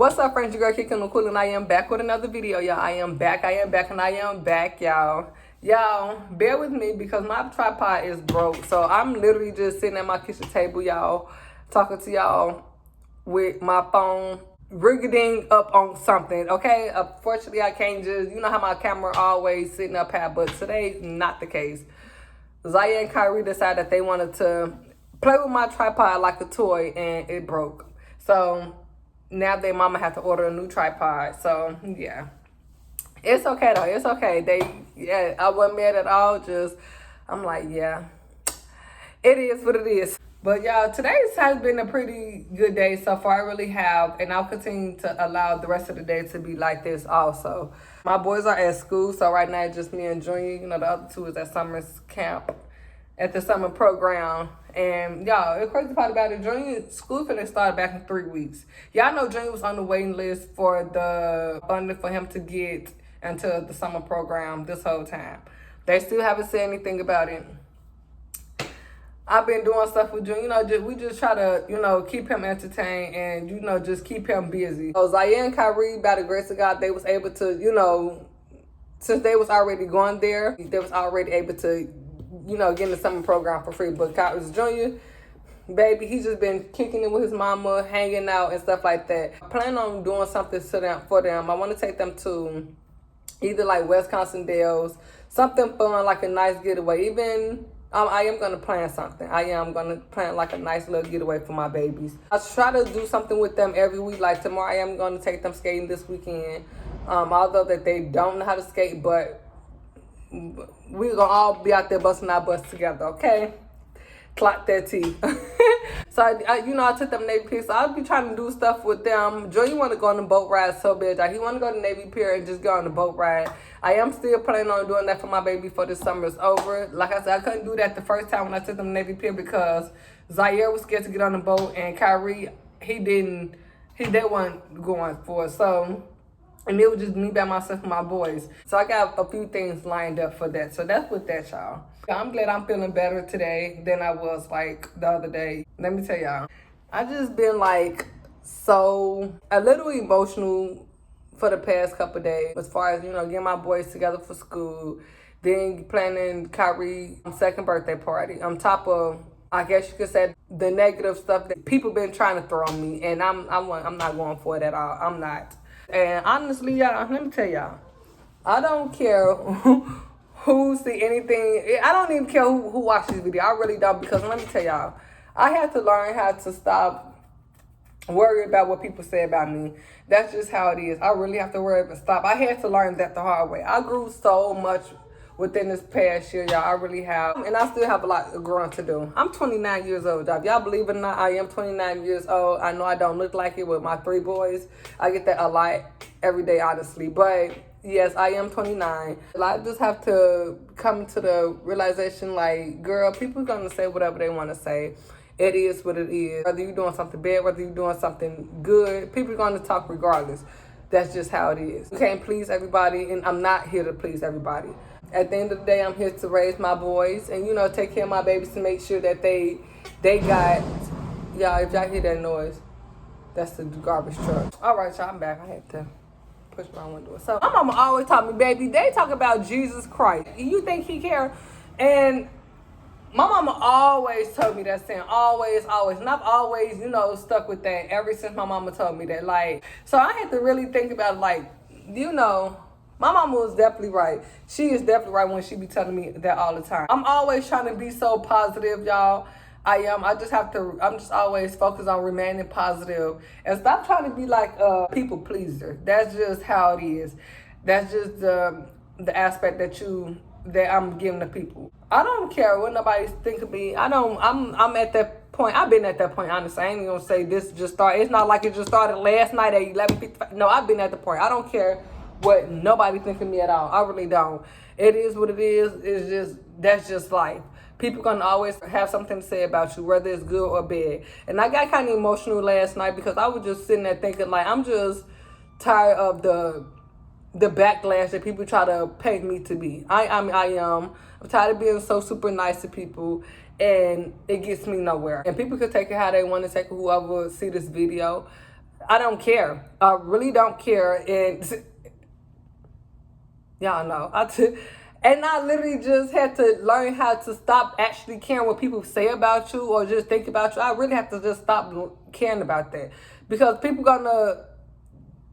What's up, friends? Your girl Kicking the Cool, and I am back with another video, y'all. I am back, y'all. Y'all, bear with me because my tripod is broke. So I'm literally just sitting at my kitchen table, y'all, talking to y'all with my phone rigging up on something, okay? Unfortunately, I can't just, you know how my camera always sitting up high, but today's not the case. Zaya and Kyrie decided that they wanted to play with my tripod like a toy, and it broke. So now their mama had to order a new tripod. So yeah, it's okay though. It's okay. I wasn't mad at all. Just I'm like, yeah, it is what it is. But y'all, today's has been a pretty good day so far. I really have, and I'll continue to allow the rest of the day to be like this also. My boys are at school, so right now it's just me and Junior. You know, the other two is at summer camp, at the summer program. And y'all, the crazy part about it, Junior school finna start back in 3 weeks. Y'all know Junior was on the waiting list for the funding for him to get into the summer program this whole time. They still haven't said anything about it. I've been doing stuff with Junior, you know, we just try to, you know, keep him entertained and, you know, just keep him busy. So Zaya and Kyrie, by the grace of God, they was able to, you know, since they was already going there, they was already able to, you know, get in the summer program for free. But Kyrie's Junior, baby, he's just been kicking it with his mama, hanging out and stuff like that. I plan on doing something for them. I want to take them to either like Wisconsin Dells, something fun, like a nice getaway. Even I am going to plan something. I am going to plan like a nice little getaway for my babies. I try to do something with them every week. Like tomorrow I am going to take them skating this weekend. Although that they don't know how to skate, but we're going to all be out there busting our butts together, okay? Clock that T. So, you know, I took them Navy Pier. So I'll be trying to do stuff with them. Joey want to go on the boat ride so bad. He want to go to Navy Pier and just go on the boat ride. I am still planning on doing that for my baby before the summer is over. Like I said, I couldn't do that the first time when I took them to Navy Pier because Zaire was scared to get on the boat, and Kyrie, they wasn't going for it. So, and it was just me by myself and my boys. So I got a few things lined up for that. So that's with that, y'all. I'm glad I'm feeling better today than I was like the other day. Let me tell y'all, I just been like a little emotional for the past couple of days as far as, you know, getting my boys together for school, then planning Kyrie's second birthday party on top of, I guess you could say, the negative stuff that people been trying to throw on me, and I'm not going for it at all. I'm not. And honestly, y'all, let me tell y'all, I don't care who see anything. I don't even care who watches this video. I really don't, because let me tell y'all, I had to learn how to stop worrying about what people say about me. That's just how it is. I really have to worry about stop. I had to learn that the hard way. I grew so much within this past year, y'all. I really have. And I still have a lot of growing to do. I'm 29 years old, y'all. If y'all believe it or not, I am 29 years old. I know I don't look like it with my 3 boys. I get that a lot every day, honestly. But yes, I am 29. I just have to come to the realization, like, girl, people gonna say whatever they want to say. It is what it is. Whether you're doing something bad, whether you're doing something good, people are gonna talk regardless. That's just how it is. You can't please everybody, and I'm not here to please everybody. At the end of the day, I'm here to raise my boys and, you know, take care of my babies to make sure that they got, y'all, if y'all hear that noise, that's the garbage truck. All right, y'all, I'm back. I had to push my window. So my mama always taught me, baby, they talk about Jesus Christ. You think he care? And my mama always told me that saying, always. And I've always, you know, stuck with that ever since my mama told me that. Like, so I had to really think about, like, you know, my mama was definitely right. She is definitely right when she be telling me that all the time. I'm always trying to be so positive, y'all. I'm just always focused on remaining positive and stop trying to be like a people pleaser. That's just how it is. That's just the aspect that I'm giving to people. I don't care what nobody think of me. I'm at that point. I've been at that point, honestly. I ain't gonna say this just started. It's not like it just started last night at 11:55. No, I've been at the point. I don't care what nobody think of me at all. I really don't. It is what it is. That's just life. People gonna always have something to say about you, whether it's good or bad. And I got kind of emotional last night because I was just sitting there thinking, like, I'm just tired of the backlash that people try to paint me to be. I'm tired of being so super nice to people, and it gets me nowhere. And people can take it how they want to take it, whoever see this video. I don't care. I really don't care. And y'all know. And I literally just had to learn how to stop actually caring what people say about you or just think about you. I really have to just stop caring about that. Because people gonna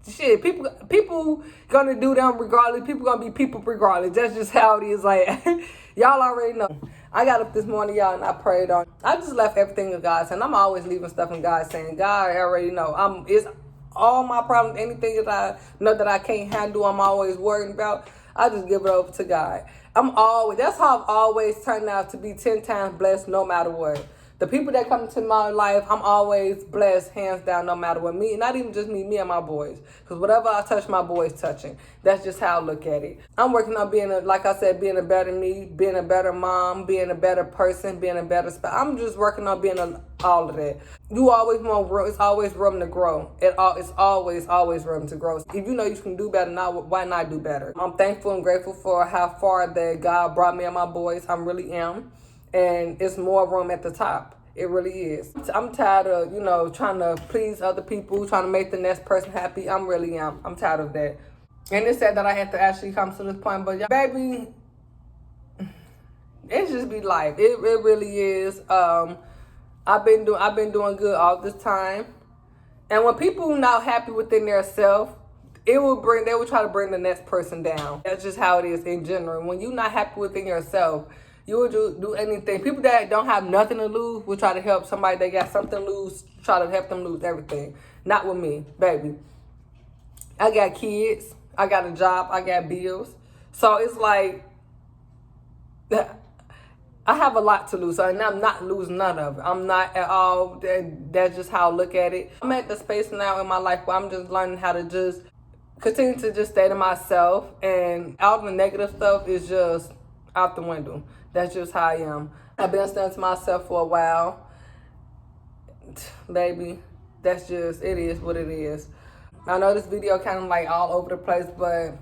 shit, people gonna do them regardless. People gonna be people regardless. That's just how it is. Like y'all already know. I got up this morning, y'all, and I prayed on. I just left everything in God's hand. I'm always leaving stuff in God's hand. God already know. It's all my problems. Anything that I know that I can't handle, I'm always worried about. I just give it over to God. That's how I've always turned out to be 10 times blessed no matter what. The people that come into my life, I'm always blessed, hands down, no matter what. Me, not even just me and my boys. Because whatever I touch, my boys touching. That's just how I look at it. I'm working on like I said, being a better me, being a better mom, being a better person, being a better spouse. I'm just working on being all of that. You always want room. It's always room to grow. It's always room to grow. If you know you can do better, why not do better? I'm thankful and grateful for how far that God brought me and my boys. I really am. And it's more room at the top. It really is. I'm tired of, trying to please other people, trying to make the next person happy. I'm tired of that. And it's sad that I had to actually come to this point. But, baby, it's just be life. It really is. I've been doing good all this time. And when people not happy within their self, they will try to bring the next person down. That's just how it is in general. When you're not happy within yourself, you will do anything. People that don't have nothing to lose will try to help somebody that got something to lose, try to help them lose everything. Not with me, baby. I got kids. I got a job. I got bills. So it's like, I have a lot to lose, and I'm not losing none of it. I'm not at all. That's just how I look at it. I'm at the space now in my life where I'm just learning how to just continue to just stay to myself, and all the negative stuff is just out the window. That's just how I am. I've been staying to myself for a while. Baby, that's just, it is what it is. I know this video kind of like all over the place, but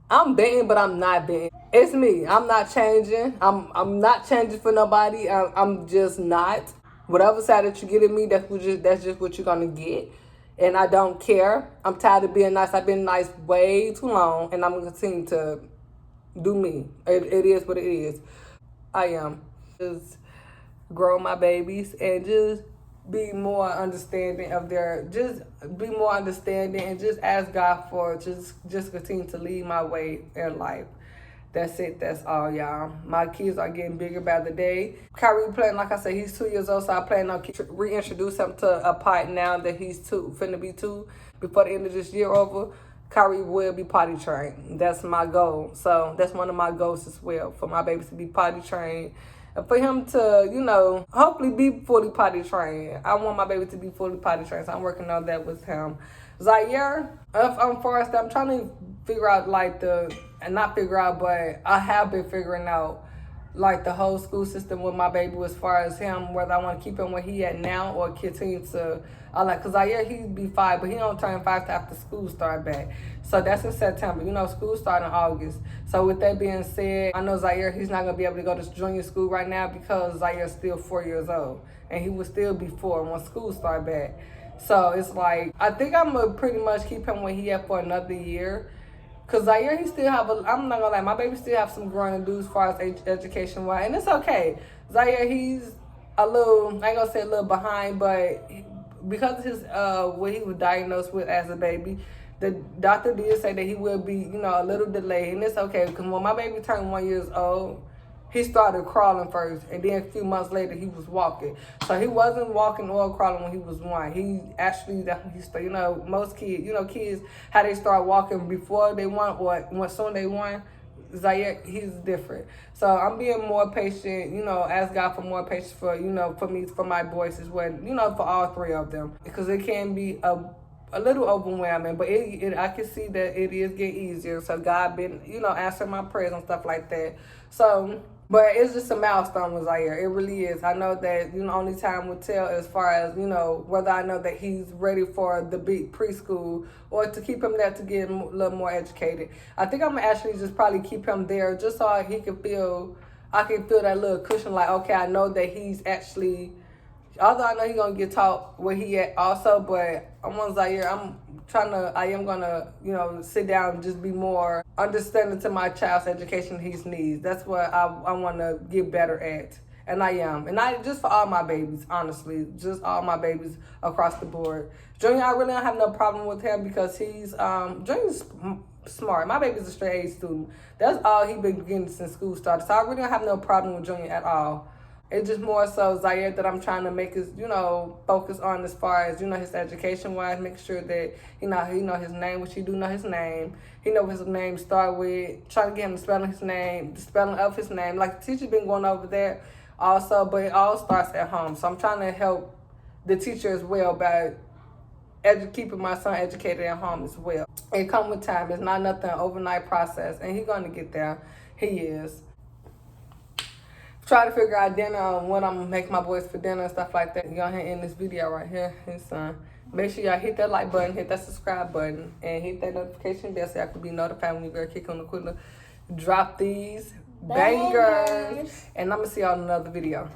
I'm bitten, but I'm not bitten. It's me. I'm not changing. I'm not changing for nobody. I'm just not. Whatever side that you get at me, that's just what you're gonna get. And I don't care. I'm tired of being nice. I've been nice way too long, and I'm gonna continue to do me. It is what it is. I am. Just grow my babies and just be more understanding of and just ask God for just continue to lead my way in life. That's it. That's all, y'all. My kids are getting bigger by the day. Kyrie playing, like I said, he's 2 years old, so I plan on reintroduce him to a pot now that he's finna be 2 before the end of this year over. Kyrie will be potty trained. That's my goal. So that's one of my goals as well, for my babies to be potty trained. And for him to, hopefully be fully potty trained. I want my baby to be fully potty trained, so I'm working on that with him. Zaire, I'm Forrest. I'm trying to figure out but I have been figuring out like the whole school system with my baby as far as him, whether I want to keep him where he at now or continue to, cause he'd be 5, but he don't turn 5 till after school start back. So that's in September. School start in August. So with that being said, I know Zaire, he's not gonna be able to go to junior school right now because Zaire's still 4 years old, and he will still be 4 when school start back. So it's like, I think I'm gonna pretty much keep him where he at for another year. Cause Zaire, he still have I'm not gonna lie, my baby still have some growing to do as far as education wise, and it's okay. Zaire, he's I ain't gonna say a little behind, but because of his what he was diagnosed with as a baby, the doctor did say that he will be, a little delayed, and it's okay. Cause when my baby turned 1 year old, he started crawling first, and then a few months later he was walking. So he wasn't walking or crawling when he was 1. He actually, most kids, kids, how they start walking before they want or when soon they want. Zaire, he's different. So I'm being more patient, ask God for more patience for, for me, for my boys as well, for all 3 of them. Because it can be a little overwhelming, but I can see that it is getting easier. So God been, answering my prayers and stuff like that. So, but it's just a milestone with Zaire. It really is. I know that, only time will tell as far as, whether I know that he's ready for the big preschool or to keep him there to get a little more educated. I think I'm going to actually just probably keep him there just so I can feel that little cushion, like, okay, I know that he's actually, Although I know he gonna get taught where he at also, but I'm on Zaire. I am gonna, sit down and just be more understanding to my child's education he needs. That's what I want to get better at. And I am. And I just for all my babies, honestly. Just all my babies across the board. Junior, I really don't have no problem with him because he's, Junior's smart. My baby's a straight A student. That's all he been getting since school started. So I really don't have no problem with Junior at all. It's just more so Zaire that I'm trying to make his, focus on as far as, his education wise, make sure that he know his name, which he do know his name. He know what his name start with, trying to get him to spelling his name, the spelling of his name. Like the teacher been going over there also, but it all starts at home. So I'm trying to help the teacher as well by keeping my son educated at home as well. It come with time. It's not nothing overnight process, and he's gonna get there. He is. Try to figure out dinner on what I'm gonna make my boys for dinner and stuff like that. Go ahead and end this video right here. And make sure y'all hit that like button, hit that subscribe button, and hit that notification bell so y'all can be notified when your girl Kick on the Corner drop these bangers. And I'm gonna see y'all in another video.